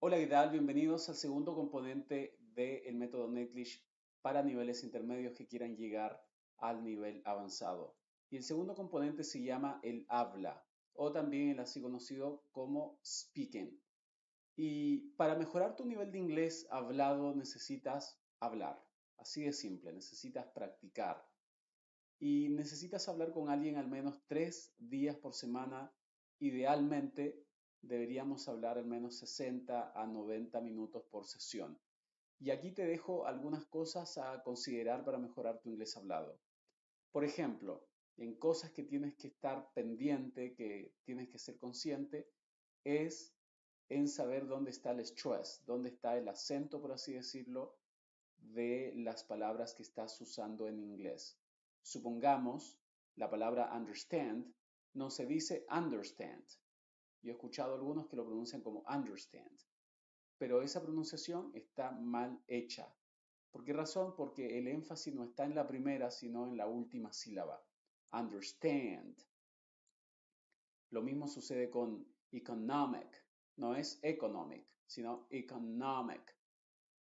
Hola, ¿qué tal? Bienvenidos al segundo componente del método Netlish para niveles intermedios que quieran llegar al nivel avanzado. Y el segundo componente se llama el habla, o también el así conocido como speaking. Y para mejorar tu nivel de inglés hablado necesitas hablar, así de simple, necesitas practicar. Y necesitas hablar con alguien al menos 3 días por semana. Idealmente deberíamos hablar al menos 60 a 90 minutos por sesión. Y aquí te dejo algunas cosas a considerar para mejorar tu inglés hablado. Por ejemplo, en cosas que tienes que estar pendiente, que tienes que ser consciente, es en saber dónde está el stress, dónde está el acento, por así decirlo, de las palabras que estás usando en inglés. Supongamos, la palabra understand no se dice understand. Yo he escuchado algunos que lo pronuncian como understand, pero esa pronunciación está mal hecha. ¿Por qué razón? Porque el énfasis no está en la primera, sino en la última sílaba. Understand. Lo mismo sucede con economic. No es economic, sino economic.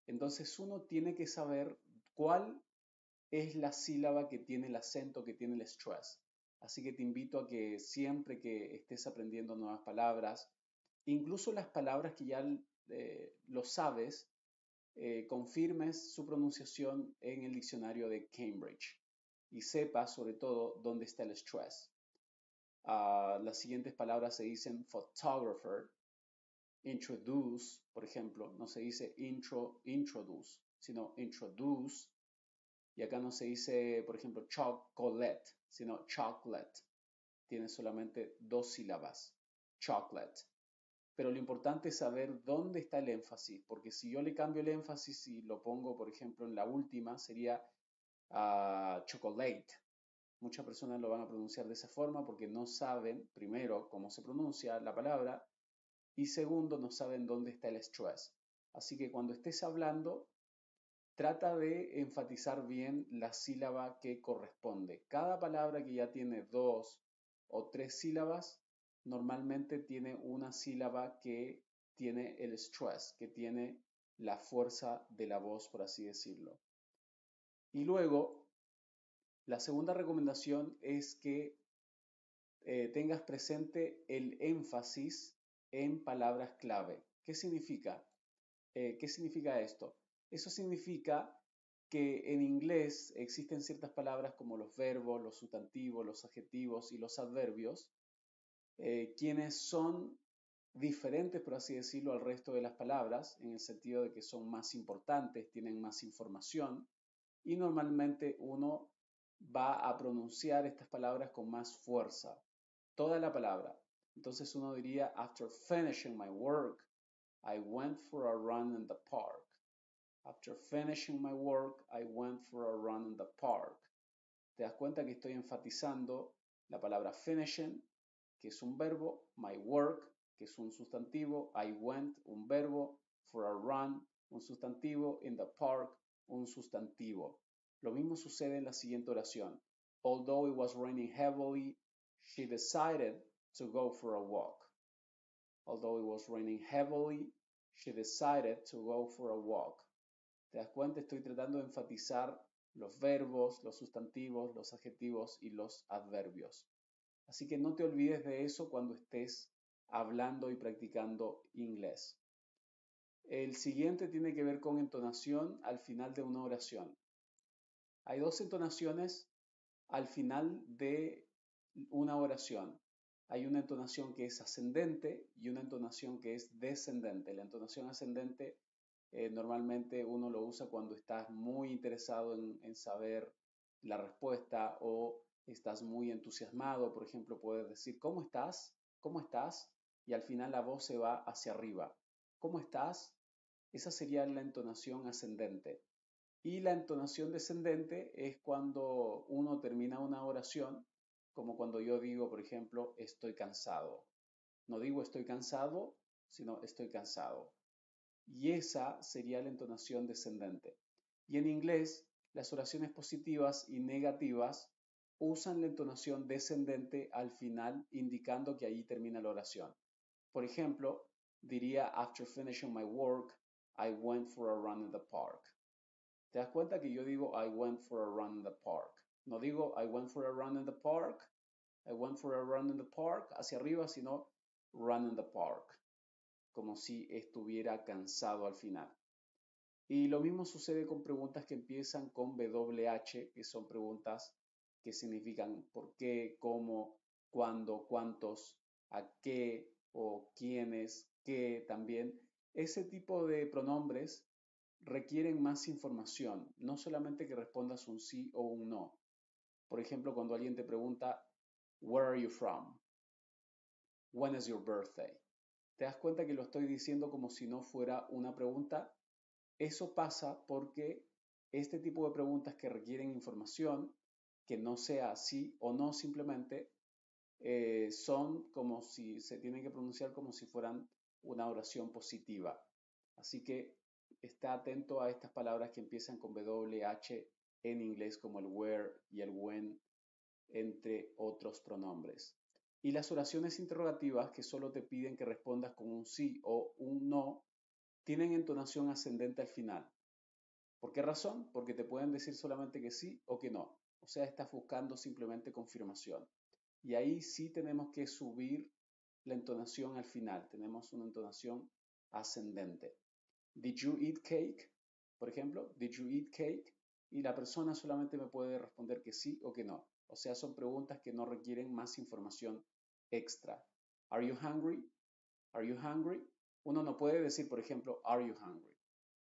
Entonces uno tiene que saber cuál es la sílaba que tiene el acento, que tiene el stress. Así que te invito a que siempre que estés aprendiendo nuevas palabras, incluso las palabras que ya lo sabes, confirmes su pronunciación en el diccionario de Cambridge y sepas sobre todo dónde está el stress. Las siguientes palabras se dicen photographer, introduce, por ejemplo, no se dice introduce, sino introduce. Y acá no se dice, por ejemplo, chocolate, sino chocolate. Tiene solamente dos sílabas, chocolate. Pero lo importante es saber dónde está el énfasis, porque si yo le cambio el énfasis y lo pongo, por ejemplo, en la última, sería chocolate. Muchas personas lo van a pronunciar de esa forma porque no saben, primero, cómo se pronuncia la palabra y segundo, no saben dónde está el stress. Así que cuando estés hablando, trata de enfatizar bien la sílaba que corresponde. Cada palabra que ya tiene dos o tres sílabas, normalmente tiene una sílaba que tiene el stress, que tiene la fuerza de la voz, por así decirlo. Y luego, la segunda recomendación es que tengas presente el énfasis en palabras clave. ¿Qué significa? ¿Qué significa esto? Eso significa que en inglés existen ciertas palabras como los verbos, los sustantivos, los adjetivos y los adverbios, quienes son diferentes, por así decirlo, al resto de las palabras, en el sentido de que son más importantes, tienen más información y normalmente uno va a pronunciar estas palabras con más fuerza, toda la palabra. Entonces uno diría, after finishing my work, I went for a run in the park. After finishing my work, I went for a run in the park. Te das cuenta que estoy enfatizando la palabra finishing, que es un verbo, my work, que es un sustantivo, I went, un verbo, for a run, un sustantivo, in the park, un sustantivo. Lo mismo sucede en la siguiente oración. Although it was raining heavily, she decided to go for a walk. Although it was raining heavily, she decided to go for a walk. ¿Te das cuenta? Estoy tratando de enfatizar los verbos, los sustantivos, los adjetivos y los adverbios. Así que no te olvides de eso cuando estés hablando y practicando inglés. El siguiente tiene que ver con entonación al final de una oración. Hay dos entonaciones al final de una oración. Hay una entonación que es ascendente y una entonación que es descendente. La entonación ascendente normalmente uno lo usa cuando estás muy interesado en saber la respuesta o estás muy entusiasmado. Por ejemplo, puedes decir, ¿cómo estás? ¿Cómo estás? Y al final la voz se va hacia arriba. ¿Cómo estás? Esa sería la entonación ascendente. Y la entonación descendente es cuando uno termina una oración, como cuando yo digo, por ejemplo, estoy cansado. No digo estoy cansado, sino estoy cansado. Y esa sería la entonación descendente. Y en inglés, las oraciones positivas y negativas usan la entonación descendente al final, indicando que allí termina la oración. Por ejemplo, diría after finishing my work, I went for a run in the park. ¿Te das cuenta que yo digo I went for a run in the park? No digo I went for a run in the park, I went for a run in the park hacia arriba, sino run in the park, como si estuviera cansado al final. Y lo mismo sucede con preguntas que empiezan con WH, que son preguntas que significan por qué, cómo, cuándo, cuántos, a qué o quiénes, qué también. Ese tipo de pronombres requieren más información, no solamente que respondas un sí o un no. Por ejemplo, cuando alguien te pregunta, Where are you from? When is your birthday? ¿Te das cuenta que lo estoy diciendo como si no fuera una pregunta? Eso pasa porque este tipo de preguntas que requieren información, que no sea sí o no simplemente, son como si se tienen que pronunciar como si fueran una oración positiva. Así que está atento a estas palabras que empiezan con WH en inglés como el where y el when, entre otros pronombres. Y las oraciones interrogativas que solo te piden que respondas con un sí o un no, tienen entonación ascendente al final. ¿Por qué razón? Porque te pueden decir solamente que sí o que no. O sea, estás buscando simplemente confirmación. Y ahí sí tenemos que subir la entonación al final. Tenemos una entonación ascendente. Did you eat cake? Por ejemplo, did you eat cake? Y la persona solamente me puede responder que sí o que no. O sea, son preguntas que no requieren más información extra. Are you hungry? Are you hungry? Uno no puede decir, por ejemplo, are you hungry?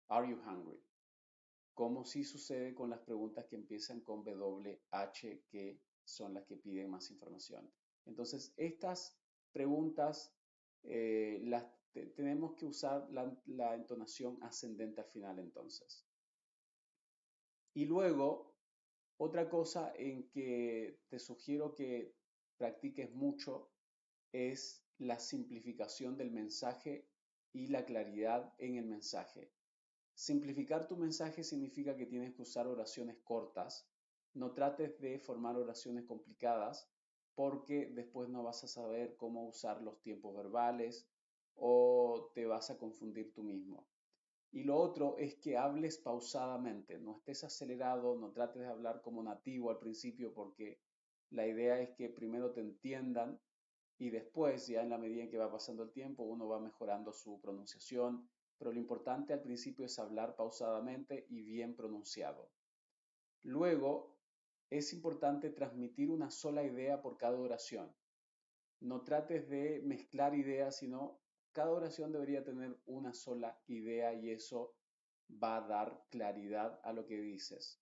Are you hungry? Como sí sucede con las preguntas que empiezan con WH, que son las que piden más información. Entonces, estas preguntas tenemos que usar la entonación ascendente al final entonces. Y luego, otra cosa en que te sugiero que practiques mucho es la simplificación del mensaje y la claridad en el mensaje. Simplificar tu mensaje significa que tienes que usar oraciones cortas. No trates de formar oraciones complicadas porque después no vas a saber cómo usar los tiempos verbales o te vas a confundir tú mismo. Y lo otro es que hables pausadamente, no estés acelerado, no trates de hablar como nativo al principio porque la idea es que primero te entiendan y después, ya en la medida en que va pasando el tiempo, uno va mejorando su pronunciación, pero lo importante al principio es hablar pausadamente y bien pronunciado. Luego, es importante transmitir una sola idea por cada oración. No trates de mezclar ideas, sino cada oración debería tener una sola idea y eso va a dar claridad a lo que dices.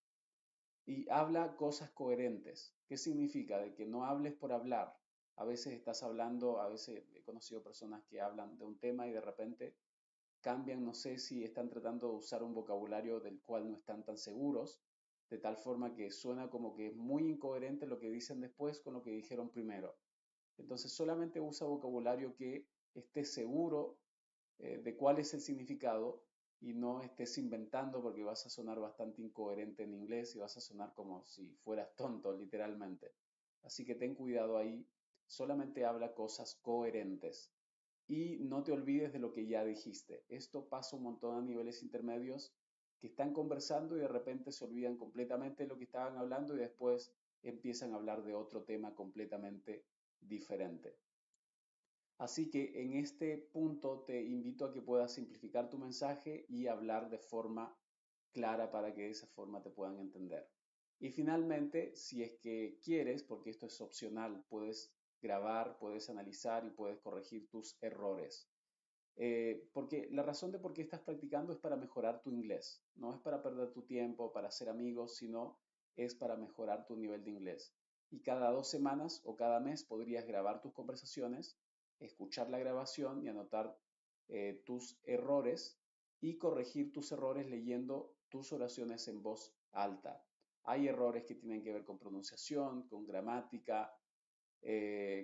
Y habla cosas coherentes. ¿Qué significa? De que no hables por hablar. A veces estás hablando, a veces he conocido personas que hablan de un tema y de repente cambian, no sé si están tratando de usar un vocabulario del cual no están tan seguros, de tal forma que suena como que es muy incoherente lo que dicen después con lo que dijeron primero. Entonces solamente usa vocabulario que esté seguro de cuál es el significado y no estés inventando porque vas a sonar bastante incoherente en inglés y vas a sonar como si fueras tonto, literalmente. Así que ten cuidado ahí, solamente habla cosas coherentes y no te olvides de lo que ya dijiste. Esto pasa un montón a niveles intermedios que están conversando y de repente se olvidan completamente de lo que estaban hablando y después empiezan a hablar de otro tema completamente diferente. Así que en este punto te invito a que puedas simplificar tu mensaje y hablar de forma clara para que de esa forma te puedan entender. Y finalmente, si es que quieres, porque esto es opcional, puedes grabar, puedes analizar y puedes corregir tus errores. Porque la razón de por qué estás practicando es para mejorar tu inglés. No es para perder tu tiempo, para hacer amigos, sino es para mejorar tu nivel de inglés. Y cada 2 semanas o cada mes podrías grabar tus conversaciones, escuchar la grabación y anotar tus errores y corregir tus errores leyendo tus oraciones en voz alta. Hay errores que tienen que ver con pronunciación, con gramática,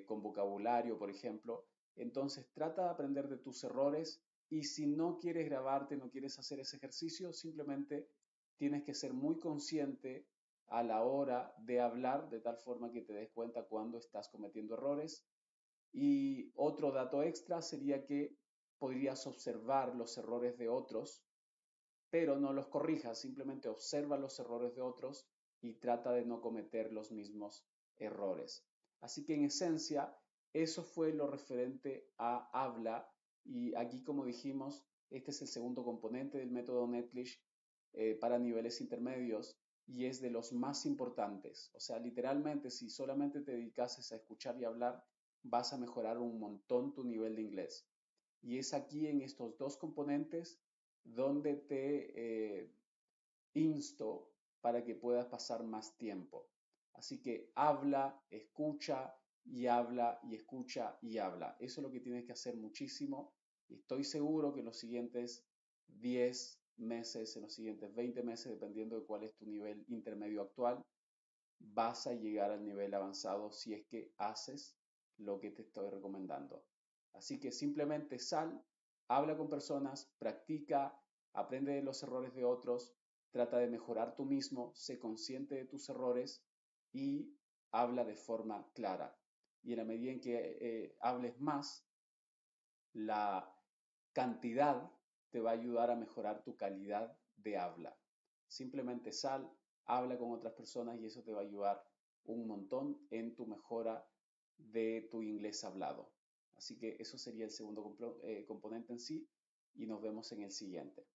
con vocabulario, por ejemplo. Entonces trata de aprender de tus errores y si no quieres grabarte, no quieres hacer ese ejercicio, simplemente tienes que ser muy consciente a la hora de hablar de tal forma que te des cuenta cuando estás cometiendo errores. Y otro dato extra sería que podrías observar los errores de otros, pero no los corrijas, simplemente observa los errores de otros y trata de no cometer los mismos errores. Así que en esencia, eso fue lo referente a habla y aquí, como dijimos, este es el segundo componente del método Netlish para niveles intermedios y es de los más importantes. O sea, literalmente, si solamente te dedicases a escuchar y hablar, vas a mejorar un montón tu nivel de inglés. Y es aquí en estos dos componentes donde te insto para que puedas pasar más tiempo. Así que habla, escucha y habla y escucha y habla. Eso es lo que tienes que hacer muchísimo. Y estoy seguro que en los siguientes 10 meses, en los siguientes 20 meses, dependiendo de cuál es tu nivel intermedio actual, vas a llegar al nivel avanzado si es que haces lo que te estoy recomendando. Así que simplemente sal, habla con personas, practica, aprende de los errores de otros, trata de mejorar tú mismo, sé consciente de tus errores y habla de forma clara. Y en la medida en que hables más, la cantidad te va a ayudar a mejorar tu calidad de habla. Simplemente sal, habla con otras personas y eso te va a ayudar un montón en tu mejora de tu inglés hablado. Así que eso sería el segundo componente en sí y nos vemos en el siguiente.